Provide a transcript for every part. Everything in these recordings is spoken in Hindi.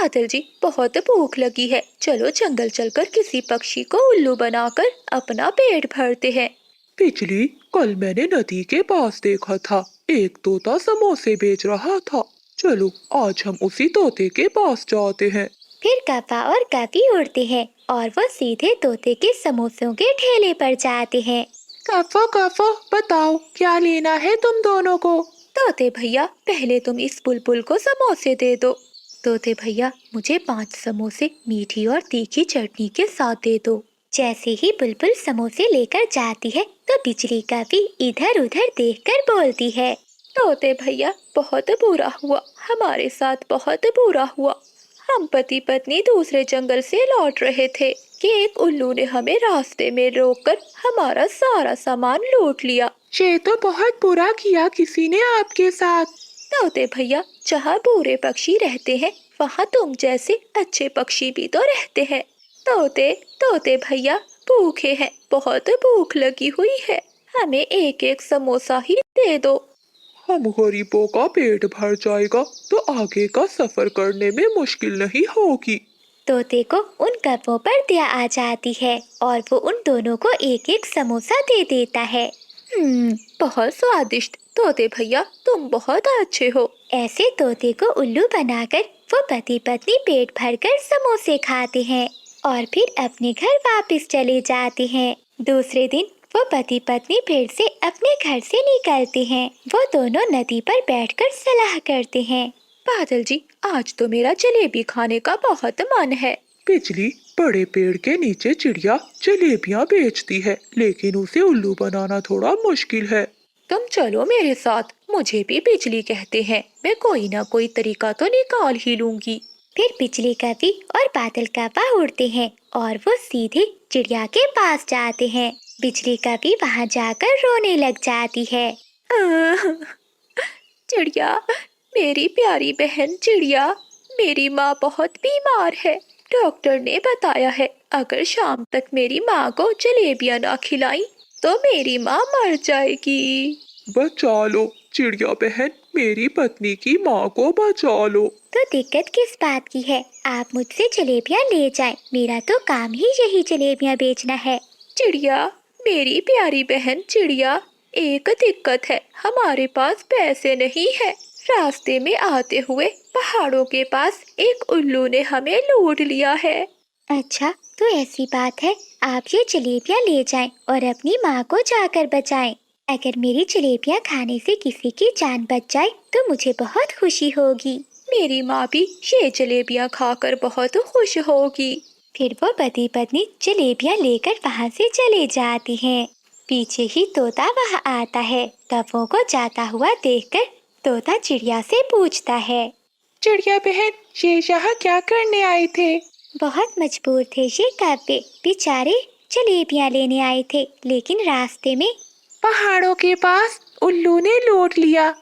बादल जी, बहुत भूख लगी है। चलो जंगल चलकर किसी पक्षी को उल्लू बनाकर अपना पेट भरते हैं। बिजली, कल मैंने नदी के पास देखा था, एक तोता समोसे बेच रहा था। चलो आज हम उसी तोते के पास जाते हैं। फिर कप्पा और कपी उड़ते हैं और वो सीधे तोते के समोसों के ठेले पर जाते हैं। कफो कफो, बताओ क्या लेना है तुम दोनों को? तोते भैया, पहले तुम इस बुलबुल को समोसे दे दो। तोते भैया, मुझे 5 समोसे मीठी और तीखी चटनी के साथ दे दो। जैसे ही बुलबुल समोसे लेकर जाती है तो बिजली कपी इधर उधर देखकर बोलती है। तोते भैया, बहुत बुरा हुआ, हमारे साथ बहुत बुरा हुआ। हम पति पत्नी दूसरे जंगल से लौट रहे थे कि एक उल्लू ने हमें रास्ते में रोककर हमारा सारा सामान लूट लिया। ये तो बहुत बुरा किया किसी ने आपके साथ। तोते भैया, जहाँ बुरे पक्षी रहते हैं वहाँ तुम जैसे अच्छे पक्षी भी तो रहते हैं। तोते तोते भैया, भूखे हैं, बहुत भूख लगी हुई है, हमें एक एक समोसा ही दे दो। हम गरीबों का पेट भर जाएगा तो आगे का सफर करने में मुश्किल नहीं होगी। तोते को उन कपों पर दया आ जाती है और वो उन दोनों को एक एक समोसा दे देता है। बहुत स्वादिष्ट। तोते भैया, तुम बहुत अच्छे हो। ऐसे तोते को उल्लू बनाकर वो पति पत्नी पेट भरकर समोसे खाते हैं और फिर अपने घर वापस चले जाते हैं। दूसरे दिन वो पति पत्नी फिर से अपने घर से निकलते हैं। वो दोनों नदी पर बैठकर सलाह करते हैं। बादल जी, आज तो मेरा जलेबी खाने का बहुत मन है। बिजली, बड़े पेड़ के नीचे चिड़िया जलेबियाँ बेचती है, लेकिन उसे उल्लू बनाना थोड़ा मुश्किल है। तुम चलो मेरे साथ, मुझे भी बिजली कहते हैं, मैं कोई ना कोई तरीका तो निकाल ही लूंगी। फिर बिजली कपी और बादल कप्पा उड़ते हैं और वो सीधे चिड़िया के पास जाते हैं। बिजली कपी वहाँ जाकर रोने लग जाती है। चिड़िया, मेरी प्यारी बहन चिड़िया, मेरी माँ बहुत बीमार है। डॉक्टर ने बताया है अगर शाम तक मेरी माँ को जलेबियाँ ना खिलाई तो मेरी माँ मर जाएगी। बचा लो चिड़िया बहन, मेरी पत्नी की माँ को बचा लो। तो दिक्कत किस बात की है? आप मुझसे जलेबियाँ ले जाएं। मेरा तो काम ही यही जलेबियाँ बेचना है। चिड़िया, मेरी प्यारी बहन चिड़िया, एक दिक्कत है, हमारे पास पैसे नहीं है। रास्ते में आते हुए पहाड़ों के पास एक उल्लू ने हमें लूट लिया है। अच्छा, तो ऐसी बात है, आप ये जलेबियाँ ले जाएं और अपनी माँ को जाकर बचाएं। अगर मेरी जलेबियाँ खाने से किसी की जान बच जाए तो मुझे बहुत खुशी होगी। मेरी माँ भी ये जलेबियाँ खाकर बहुत खुश होगी। फिर वो पति पत्नी जलेबियाँ लेकर वहाँ से चले जाती हैं। पीछे ही तोता वहाँ आता है। कौवों को जाता हुआ देखकर तोता चिड़िया से पूछता है। चिड़िया बहन, ये यहाँ क्या करने आए थे? बहुत मजबूर थे ये कौवे, बेचारे जलेबियाँ लेने आए थे, लेकिन रास्ते में पहाड़ों के पास उल्लू ने लूट लिया,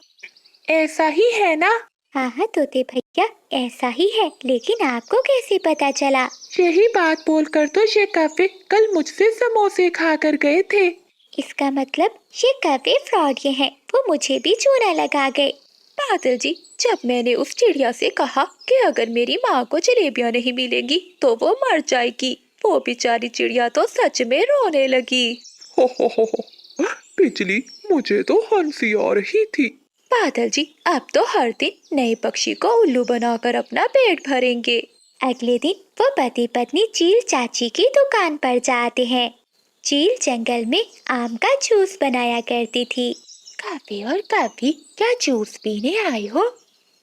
ऐसा ही है ना? हाँ हाँ तोते भैया, ऐसा ही है, लेकिन आपको कैसे पता चला? यही बात बोलकर तो ये कौवे कल मुझसे समोसे खाकर गए थे। इसका मतलब ये कौवे फ्रॉड हैं, वो मुझे भी चूना लगा गए। बादल जी, जब मैंने उस चिड़िया से कहा कि अगर मेरी माँ को जलेबियाँ नहीं मिलेंगी तो वो मर जाएगी, वो बेचारी चिड़िया तो सच में रोने लगी। हो, बिजली, मुझे तो हंसी आ रही थी। बादल जी, अब तो हर दिन नए पक्षी को उल्लू बनाकर अपना पेट भरेंगे। अगले दिन वो पति पत्नी चील चाची की दुकान पर जाते हैं। चील जंगल में आम का जूस बनाया करती थी। कौवे और कभी, क्या जूस पीने आए हो?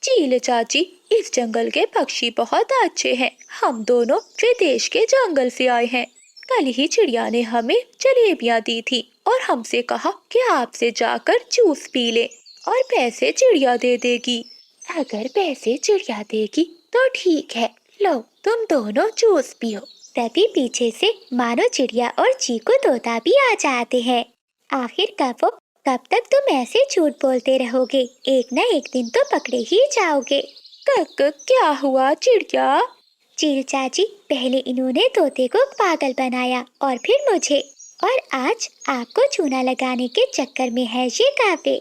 चील चाची, इस जंगल के पक्षी बहुत अच्छे हैं, हम दोनों विदेश के जंगल से आए हैं। कल ही चिड़िया ने हमें जलेबियाँ दी थी और हमसे कहा कि आपसे जाकर जूस पी ले और पैसे चिड़िया दे देगी। अगर पैसे चिड़िया देगी तो ठीक है, लो तुम दोनों जूस पियो। तभी पीछे से मानो चिड़िया और चीकू तोता भी आ जाते हैं। आखिर कब तक तुम ऐसे झूठ बोलते रहोगे? एक न एक दिन तो पकड़े ही जाओगे। क्या हुआ चिड़िया? चील चाची, पहले इन्होंने तोते को पागल बनाया और फिर मुझे, और आज आपको चूना लगाने के चक्कर में है ये कौवे।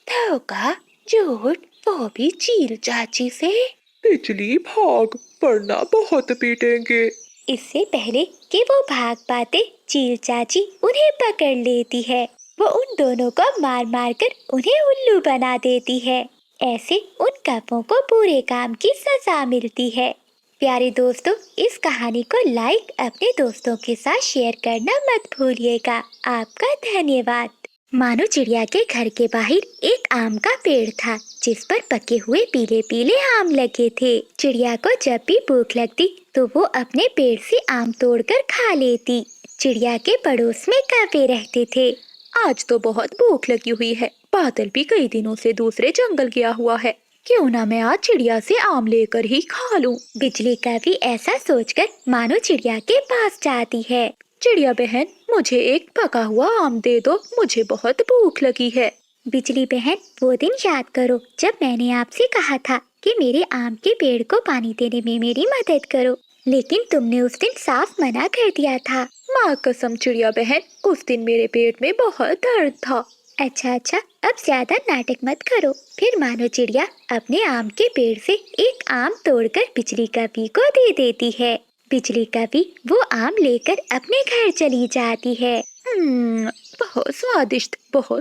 धोखा, झूठ, वो भी चील चाची से। बिजली भाग, वरना बहुत पीटेंगे। इससे पहले कि वो भाग पाते, चील चाची उन्हें पकड़ लेती है। वो उन दोनों को मार मार कर उन्हें उल्लू बना देती है। ऐसे उन कपों को पूरे काम की सजा मिलती है। प्यारे दोस्तों, इस कहानी को लाइक अपने दोस्तों के साथ शेयर करना मत भूलिएगा। आपका धन्यवाद। मानो चिड़िया के घर के बाहर एक आम का पेड़ था, जिस पर पके हुए पीले पीले आम लगे थे। चिड़िया को जब भी भूख लगती तो वो अपने पेड़ से आम तोड़कर खा लेती। चिड़िया के पड़ोस में कौवे रहते थे। आज तो बहुत भूख लगी हुई है। बादल भी कई दिनों से दूसरे जंगल गया हुआ है। क्यों ना मैं आज चिड़िया से आम लेकर ही खा लूं। बिजली कौवी ऐसा सोचकर मानो चिड़िया के पास जाती है। चिड़िया बहन, मुझे एक पका हुआ आम दे दो, मुझे बहुत भूख लगी है। बिजली बहन, वो दिन याद करो जब मैंने आपसे कहा था कि मेरे आम के पेड़ को पानी देने में मेरी मदद करो, लेकिन तुमने उस दिन साफ मना कर दिया था। माँ कसम चिड़िया बहन, उस दिन मेरे पेट में बहुत दर्द था। अच्छा, अब ज्यादा नाटक मत करो। फिर मानो चिड़िया अपने आम के पेड़ से एक आम तोड़कर बिजली कौवी को दे देती है। बिजली कौवी वो आम लेकर अपने घर चली जाती है। बहुत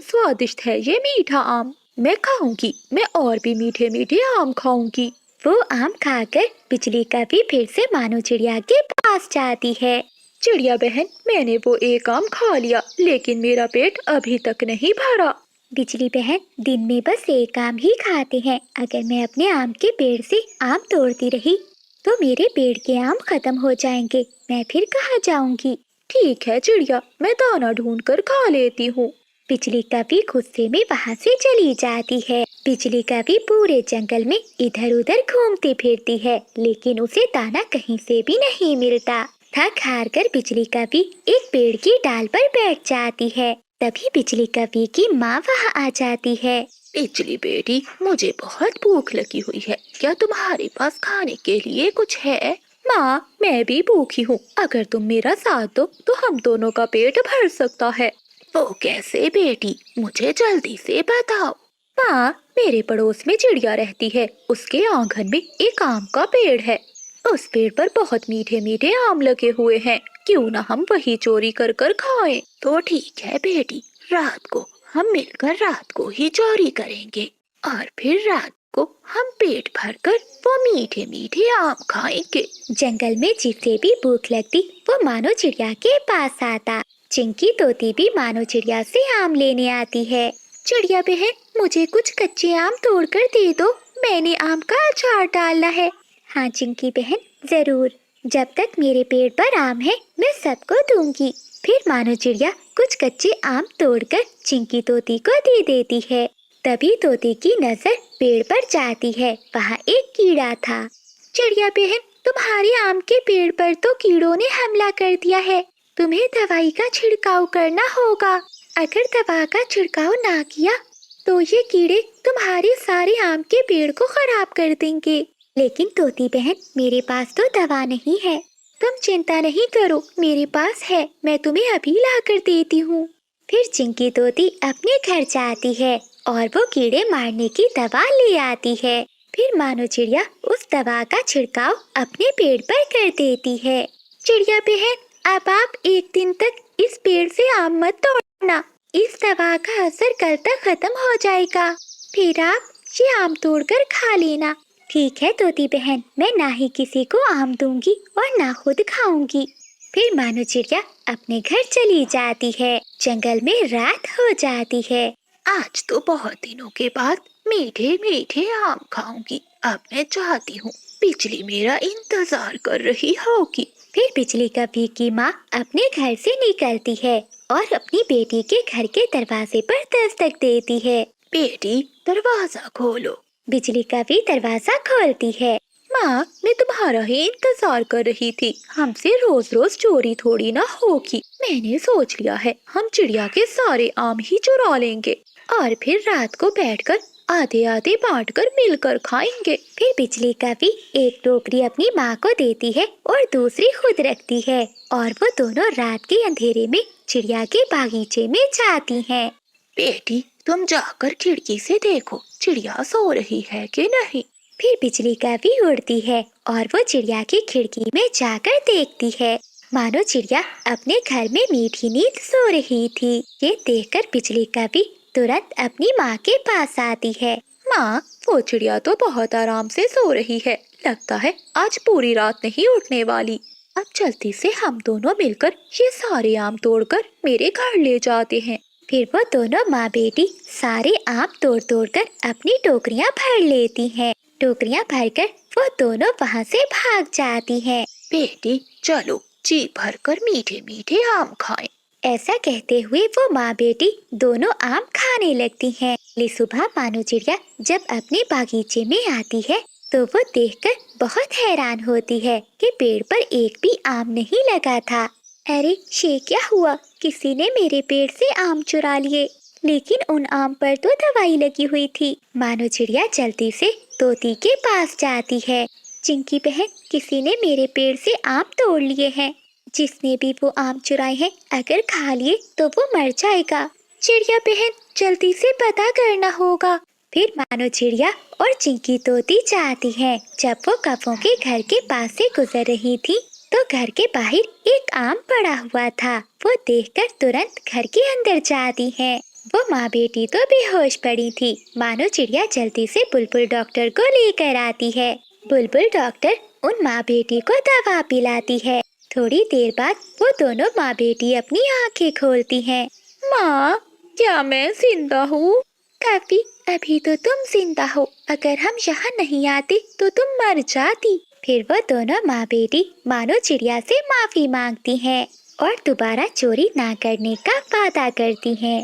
स्वादिष्ट है ये मीठा आम। मैं खाऊंगी, मैं और भी मीठे मीठे आम खाऊंगी। वो आम खाकर बिजली कौवी फिर से मानो चिड़िया के पास जाती है। चिड़िया बहन, मैंने वो एक आम खा लिया, लेकिन मेरा पेट अभी तक नहीं भरा। बिजली बहन, दिन में बस एक आम ही खाते हैं। अगर मैं अपने आम के पेड़ से आम तोड़ती रही तो मेरे पेड़ के आम खत्म हो जाएंगे। मैं फिर कहाँ जाऊंगी? ठीक है चिड़िया, मैं दाना ढूंढ कर खा लेती हूँ। बिजली कौवी गुस्से में वहाँ से चली जाती है। बिजली कौवी पूरे जंगल में इधर उधर घूमती फिरती है, लेकिन उसे दाना कहीं से भी नहीं मिलता। थक हार कर बिजली कौवी एक पेड़ की डाल पर बैठ जाती है। तभी बिजली कौवी की माँ वहाँ आ जाती है। बिजली बेटी, मुझे बहुत भूख लगी हुई है। क्या तुम्हारे पास खाने के लिए कुछ है? माँ, मैं भी भूखी हूँ। अगर तुम मेरा साथ दो तो हम दोनों का पेट भर सकता है। वो कैसे बेटी, मुझे जल्दी से बताओ। माँ, मेरे पड़ोस में चिड़िया रहती है। उसके आंगन में एक आम का पेड़ है। उस पेड़ पर बहुत मीठे मीठे आम लगे हुए हैं। क्यों ना हम वही चोरी कर कर खाएं? तो ठीक है बेटी, रात को हम मिलकर रात को ही चोरी करेंगे और फिर रात को हम पेट भरकर वो मीठे मीठे आम खाएंगे। जंगल में जिसे भी भूख लगती वो मानो चिड़िया के पास आता। चिंकी तोती भी मानो चिड़िया से आम लेने आती है। चिड़िया बहन, मुझे कुछ कच्चे आम तोड़कर दे दो, मैंने आम का अचार डालना है। हाँ चिंकी बहन, जरूर। जब तक मेरे पेड़ पर आम है मैं सबको दूंगी। फिर मानो चिड़िया कुछ कच्चे आम तोड़कर चिंकी तोती को दे देती है। तभी तोती की नजर पेड़ पर जाती है। वहाँ एक कीड़ा था। चिड़िया बहन, तुम्हारे आम के पेड़ पर तो कीड़ों ने हमला कर दिया है। तुम्हें दवाई का छिड़काव करना होगा। अगर दवा का छिड़काव ना किया तो ये कीड़े तुम्हारे सारे आम के पेड़ को खराब कर देंगे। लेकिन तोती बहन, मेरे पास तो दवा नहीं है। तुम चिंता नहीं करो, मेरे पास है, मैं तुम्हें अभी ला कर देती हूँ। फिर चिंकी तोती अपने घर जाती है और वो कीड़े मारने की दवा ले आती है। फिर मानो चिड़िया उस दवा का छिड़काव अपने पेड़ पर कर देती है। चिड़िया बहन, अब आप एक दिन तक इस पेड़ से आम मत तोड़ना। इस दवा का असर कल तक खत्म हो जाएगा। फिर आप ये आम तोड़कर खा लेना। ठीक है तोती बहन, मैं ना ही किसी को आम दूंगी और ना खुद खाऊंगी। फिर मानो चिड़िया अपने घर चली जाती है। जंगल में रात हो जाती है। आज तो बहुत दिनों के बाद मीठे मीठे आम खाऊंगी। अब मैं चाहती हूँ बिजली मेरा इंतजार कर रही होगी। फिर बिजली कौवी की माँ अपने घर से निकलती है और अपनी बेटी के घर के दरवाजे पर दस्तक देती है। बेटी, दरवाजा खोलो। बिजली कौवी दरवाजा खोलती है। माँ, मैं तुम्हारा ही इंतजार कर रही थी। हमसे रोज रोज चोरी थोड़ी ना होगी। मैंने सोच लिया है, हम चिड़िया के सारे आम ही चुरा लेंगे और फिर रात को बैठकर आधे आधे बांटकर मिलकर खाएंगे। फिर बिजली कौवी एक टोकरी अपनी माँ को देती है और दूसरी खुद रखती है और वो दोनों रात के अंधेरे में चिड़िया के बागीचे में जाती हैं। बेटी, तुम जाकर खिड़की से देखो चिड़िया सो रही है कि नहीं। फिर बिजली कभी उड़ती है और वो चिड़िया की खिड़की में जाकर देखती है। मानो चिड़िया अपने घर में मीठी नींद सो रही थी। ये देखकर बिजली कभी तुरंत अपनी माँ के पास आती है। माँ, वो चिड़िया तो बहुत आराम से सो रही है। लगता है आज पूरी रात नहीं उठने वाली। अब जल्दी से हम दोनों मिलकर ये सारे आम तोड़कर मेरे घर ले जाते हैं। फिर वो दोनों माँ बेटी सारे आम तोड़ तोड़ कर अपनी टोकरियाँ भर लेती हैं। टोकरियाँ भरकर वो दोनों वहाँ से भाग जाती हैं। बेटी चलो, जी भरकर मीठे मीठे आम खाएं। ऐसा कहते हुए वो माँ बेटी दोनों आम खाने लगती हैं। अगली सुबह मानो चिड़िया जब अपने बागीचे में आती है तो वो देखकर बहुत हैरान होती है कि पेड़ पर एक भी आम नहीं लगा था। अरे ये क्या हुआ, किसी ने मेरे पेड़ से आम चुरा लिए। लेकिन उन आम पर तो दवाई लगी हुई थी। मानो चिड़िया जल्दी से तोती के पास जाती है। चिंकी बहन, किसी ने मेरे पेड़ से आम तोड़ लिए हैं। जिसने भी वो आम चुराए हैं अगर खा लिए तो वो मर जाएगा। चिड़िया बहन, जल्दी से पता करना होगा। फिर मानो चिड़िया और चिंकी तोती जाती हैं। जब वो कौवों के घर के पास से गुजर रही थी तो घर के बाहर एक आम पड़ा हुआ था। वो देखकर तुरंत घर के अंदर जाती हैं। वो माँ बेटी तो बेहोश पड़ी थी। मानो चिड़िया जल्दी से बुलबुल डॉक्टर को लेकर आती है। बुलबुल डॉक्टर उन माँ बेटी को दवा पिलाती है। थोड़ी देर बाद वो दोनों माँ बेटी अपनी आंखें खोलती हैं। माँ, क्या मैं जिंदा हूँ? काफी, अभी तो तुम जिंदा हो। अगर हम यहाँ नहीं आते तो तुम मर जाती। फिर वो दोनों माँ बेटी मानो चिड़िया से माफी मांगती हैं और दोबारा चोरी ना करने का वादा करती हैं।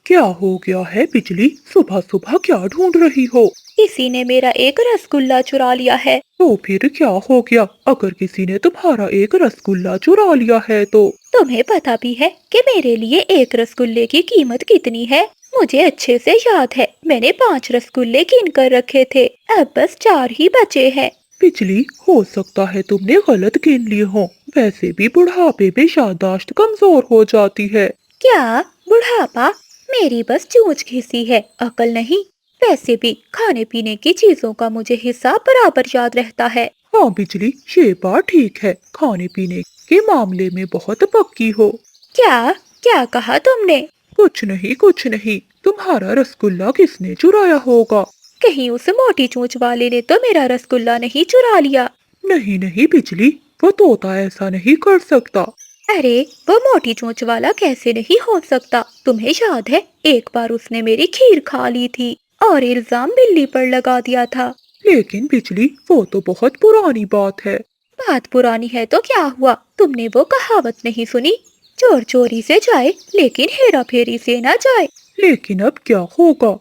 क्या हो गया है बिजली, सुबह सुबह क्या ढूंढ रही हो? किसी ने मेरा एक रसगुल्ला चुरा लिया है। तो फिर क्या हो गया? अगर किसी ने तुम्हारा एक रसगुल्ला चुरा लिया है तो तुम्हें पता भी है कि मेरे लिए एक रसगुल्ले की कीमत कितनी है? मुझे अच्छे से याद है, मैंने 5 रसगुल्ले गिन कर रखे थे। अब बस 4 ही बचे हैं। बिजली, हो सकता है तुमने गलत गिन लिए हो। वैसे भी बुढ़ापे में याददाश्त कमजोर हो जाती है। क्या बुढ़ापा? मेरी बस चोंच घिसी है, अकल नहीं। वैसे भी खाने पीने की चीजों का मुझे हिसाब बराबर याद रहता है। हाँ बिजली, ये बात ठीक है। खाने पीने के मामले में बहुत पक्की हो। क्या क्या कहा तुमने? कुछ नहीं कुछ नहीं। तुम्हारा रसगुल्ला किसने चुराया होगा? कहीं उस मोटी चोंच वाले ने तो मेरा रसगुल्ला नहीं चुरा लिया? नहीं नहीं बिजली, वो तोता ऐसा नहीं कर सकता। अरे, वो मोटी चोंच वाला कैसे नहीं हो सकता? तुम्हें याद है एक बार उसने मेरी खीर खा ली थी और इल्जाम बिल्ली पर लगा दिया था। लेकिन बिजली, वो तो बहुत पुरानी बात है। बात पुरानी है तो क्या हुआ? तुमने वो कहावत नहीं सुनी? चोर चोरी से जाए लेकिन हेरा फेरी से ना जाए। लेकिन अब क्या होगा?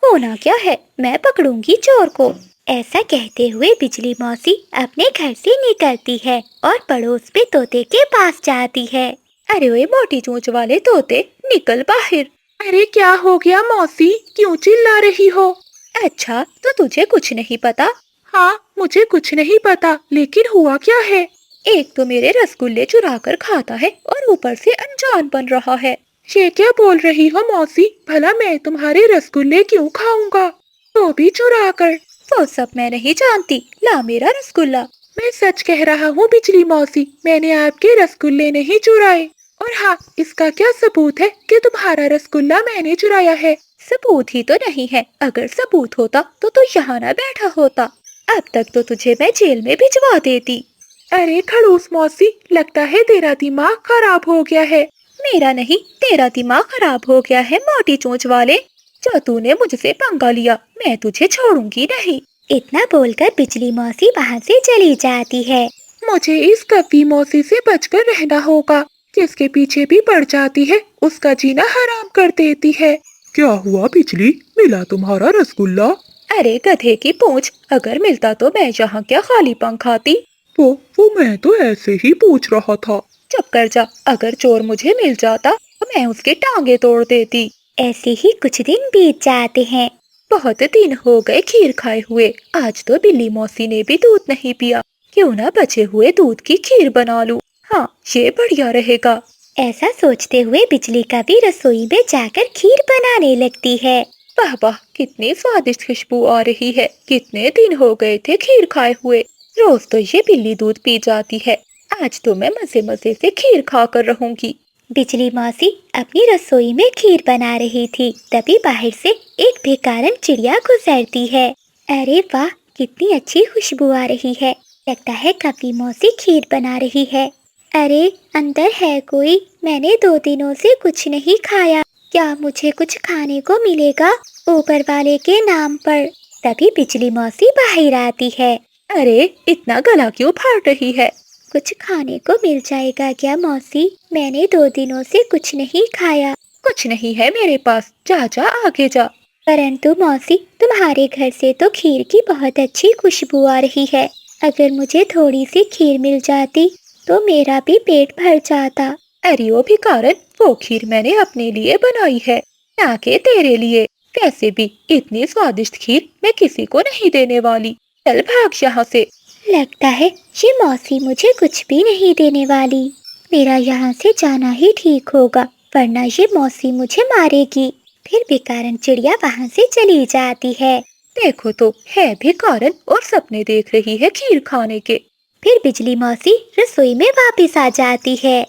होना क्या है, मैं पकड़ूंगी चोर को। ऐसा कहते हुए बिजली मौसी अपने घर से निकलती है और पड़ोस पे तोते के पास जाती है। अरे ओए मोटी चोंच वाले तोते, निकल बाहर। अरे क्या हो गया मौसी, क्यों चिल्ला रही हो? अच्छा, तो तुझे कुछ नहीं पता? हाँ, मुझे कुछ नहीं पता, लेकिन हुआ क्या है? एक तो मेरे रसगुल्ले चुरा कर खाता है और ऊपर से अनजान बन रहा है। ये क्या बोल रही हो मौसी? भला मैं तुम्हारे रसगुल्ले क्यों खाऊंगा, तो भी चुरा कर? वो सब मैं नहीं जानती, ला मेरा रसगुल्ला। मैं सच कह रहा हूँ बिजली मौसी, मैंने आपके रसगुल्ले नहीं चुराए। और हाँ, इसका क्या सबूत है कि तुम्हारा रसगुल्ला मैंने चुराया है? सबूत ही तो नहीं है। अगर सबूत होता तो तू यहाँ ना बैठा होता। अब तक तो तुझे मैं जेल में भिजवा देती। अरे खड़ूस मौसी, लगता है तेरा दिमाग खराब हो गया है। मेरा नहीं, तेरा दिमाग खराब हो गया है मोटी चोंच वाले। जो तूने मुझसे पंगा लिया, मैं तुझे छोड़ूंगी नहीं। इतना बोलकर बिजली मौसी वहाँ से चली जाती है। मुझे इस कपी मौसी से बचकर रहना होगा। जिसके पीछे भी पड़ जाती है उसका जीना हराम कर देती है। क्या हुआ बिजली, मिला तुम्हारा रसगुल्ला? अरे गधे की पूंछ, अगर मिलता तो मैं यहाँ क्या खाली पंख खाती? तो वो मैं तो ऐसे ही पूछ रहा था। चुप कर जा, अगर चोर मुझे मिल जाता तो मैं उसके टांगे तोड़ देती। ऐसे ही कुछ दिन बीत जाते हैं। बहुत दिन हो गए खीर खाए हुए। आज तो बिल्ली मौसी ने भी दूध नहीं पिया। क्यों ना बचे हुए दूध की खीर बना लूं। हाँ, ये बढ़िया रहेगा। ऐसा सोचते हुए बिजली कभी रसोई में जाकर खीर बनाने लगती है। वाह वाह, कितनी स्वादिष्ट खुशबू आ रही है। कितने दिन हो गए थे खीर खाए हुए। रोज तो ये बिल्ली दूध पी जाती है, आज तो मैं मजे मजे से खीर खा कर रहूंगी। बिजली मौसी अपनी रसोई में खीर बना रही थी, तभी बाहर से एक भिखारन चिड़िया गुजरती है। अरे वाह, कितनी अच्छी खुशबू आ रही है। लगता है कपी मौसी खीर बना रही है। अरे अंदर है कोई? मैंने 2 दिनों से कुछ नहीं खाया। क्या मुझे कुछ खाने को मिलेगा ऊपर वाले के नाम पर? तभी बिजली मौसी बाहर आती है। अरे इतना गला क्यों फाड़ रही है? कुछ खाने को मिल जाएगा क्या मौसी? मैंने 2 दिनों से कुछ नहीं खाया। कुछ नहीं है मेरे पास, जा जा आगे जा। परंतु मौसी, तुम्हारे घर से तो खीर की बहुत अच्छी खुशबू आ रही है। अगर मुझे थोड़ी सी खीर मिल जाती तो मेरा भी पेट भर जाता। अरे ओ भिखारन, वो खीर मैंने अपने लिए बनाई है, ना कि तेरे लिए। वैसे भी इतनी स्वादिष्ट खीर मैं किसी को नहीं देने वाली। चल भाग यहाँ से। लगता है ये मौसी मुझे कुछ भी नहीं देने वाली। मेरा यहाँ से जाना ही ठीक होगा, वरना ये मौसी मुझे मारेगी। फिर भिखारन चिड़िया वहाँ से चली जाती है। देखो तो, है भिखारन और सपने देख रही है खीर खाने के। फिर बिजली मौसी रसोई में वापस आ जाती है।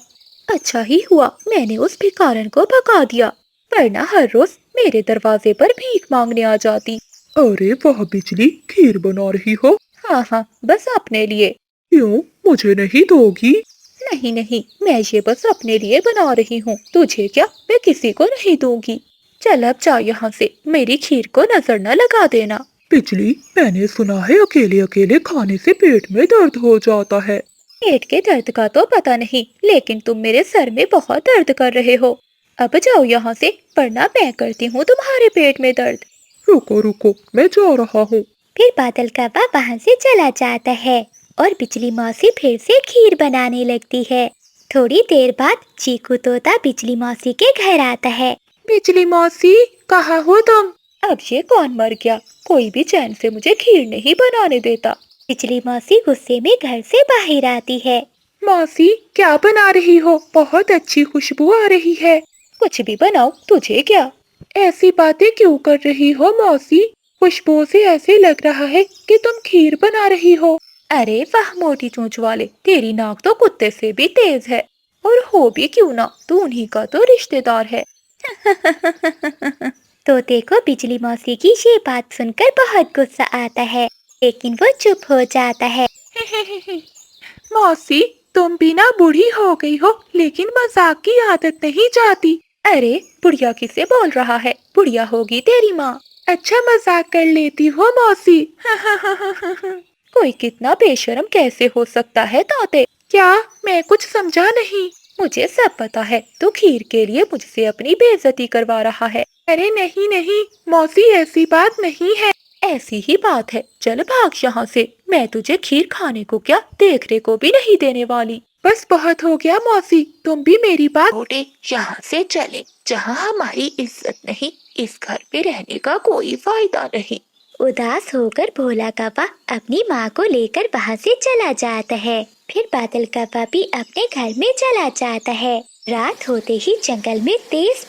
अच्छा ही हुआ मैंने उस भिखारन को भगा दिया, वरना हर रोज मेरे दरवाजे पर भीख मांगने आ जाती। अरे वाह बिजली, खीर बना रही हो? हाँ हाँ, बस अपने लिए। क्यों, मुझे नहीं दोगी? नहीं नहीं, मैं ये बस अपने लिए बना रही हूँ, तुझे क्या, मैं किसी को नहीं दूंगी। चल अब जा यहाँ से, मेरी खीर को नजर न लगा देना। बिजली, मैंने सुना है अकेले अकेले खाने से पेट में दर्द हो जाता है। पेट के दर्द का तो पता नहीं, लेकिन तुम मेरे सर में बहुत दर्द कर रहे हो। अब जाओ यहाँ से, वरना मैं करती हूँ तुम्हारे पेट में दर्द। रुको रुको, मैं जा रहा हूँ। फिर बादल कौवा वहाँ से चला जाता है और बिजली मौसी फिर से खीर बनाने लगती है। थोड़ी देर बाद चीकू तोता बिजली मौसी के घर आता है। बिजली मौसी, कहाँ हो तुम? अब ये कौन मर गया, कोई भी चैन से मुझे खीर नहीं बनाने देता। बिजली मौसी गुस्से में घर से बाहर आती है। मौसी, क्या बना रही हो? बहुत अच्छी खुशबू आ रही है। कुछ भी बनाओ, तुझे क्या। ऐसी बातें क्यों कर रही हो मौसी? खुशबू से ऐसे लग रहा है कि तुम खीर बना रही हो। अरे वाह मोटी चोंच वाले, तेरी नाक तो कुत्ते से भी तेज है। और हो भी क्यों ना, तू उन्हीं का तो रिश्तेदार है। तोते को बिजली मौसी की ये बात सुनकर बहुत गुस्सा आता है, लेकिन वो चुप हो जाता है। मौसी, तुम भी ना बूढ़ी हो गई हो, लेकिन मजाक की आदत नहीं जाती। अरे बुढ़िया किसे बोल रहा है, बुढ़िया होगी तेरी माँ। अच्छा मजाक कर लेती हो मौसी। कोई कितना बेशर्म कैसे हो सकता है तोते। क्या, मैं कुछ समझा नहीं। मुझे सब पता है, तू खीर के लिए मुझसे अपनी बेइज्जती करवा रहा है। अरे नहीं नहीं मौसी, ऐसी बात नहीं है। ऐसी ही बात है, चल भाग यहाँ से। मैं तुझे खीर खाने को क्या, देखने को भी नहीं देने वाली। बस बहुत हो गया मौसी, तुम भी मेरी बात। छोटे, यहाँ से चले, जहाँ हमारी इज्जत नहीं, इस घर पे रहने का कोई फायदा नहीं। उदास होकर भोला कौवा अपनी माँ को लेकर वहाँ से चला जाता है। फिर बादल कौवा भी अपने घर में चला जाता है। रात होते ही जंगल में तेज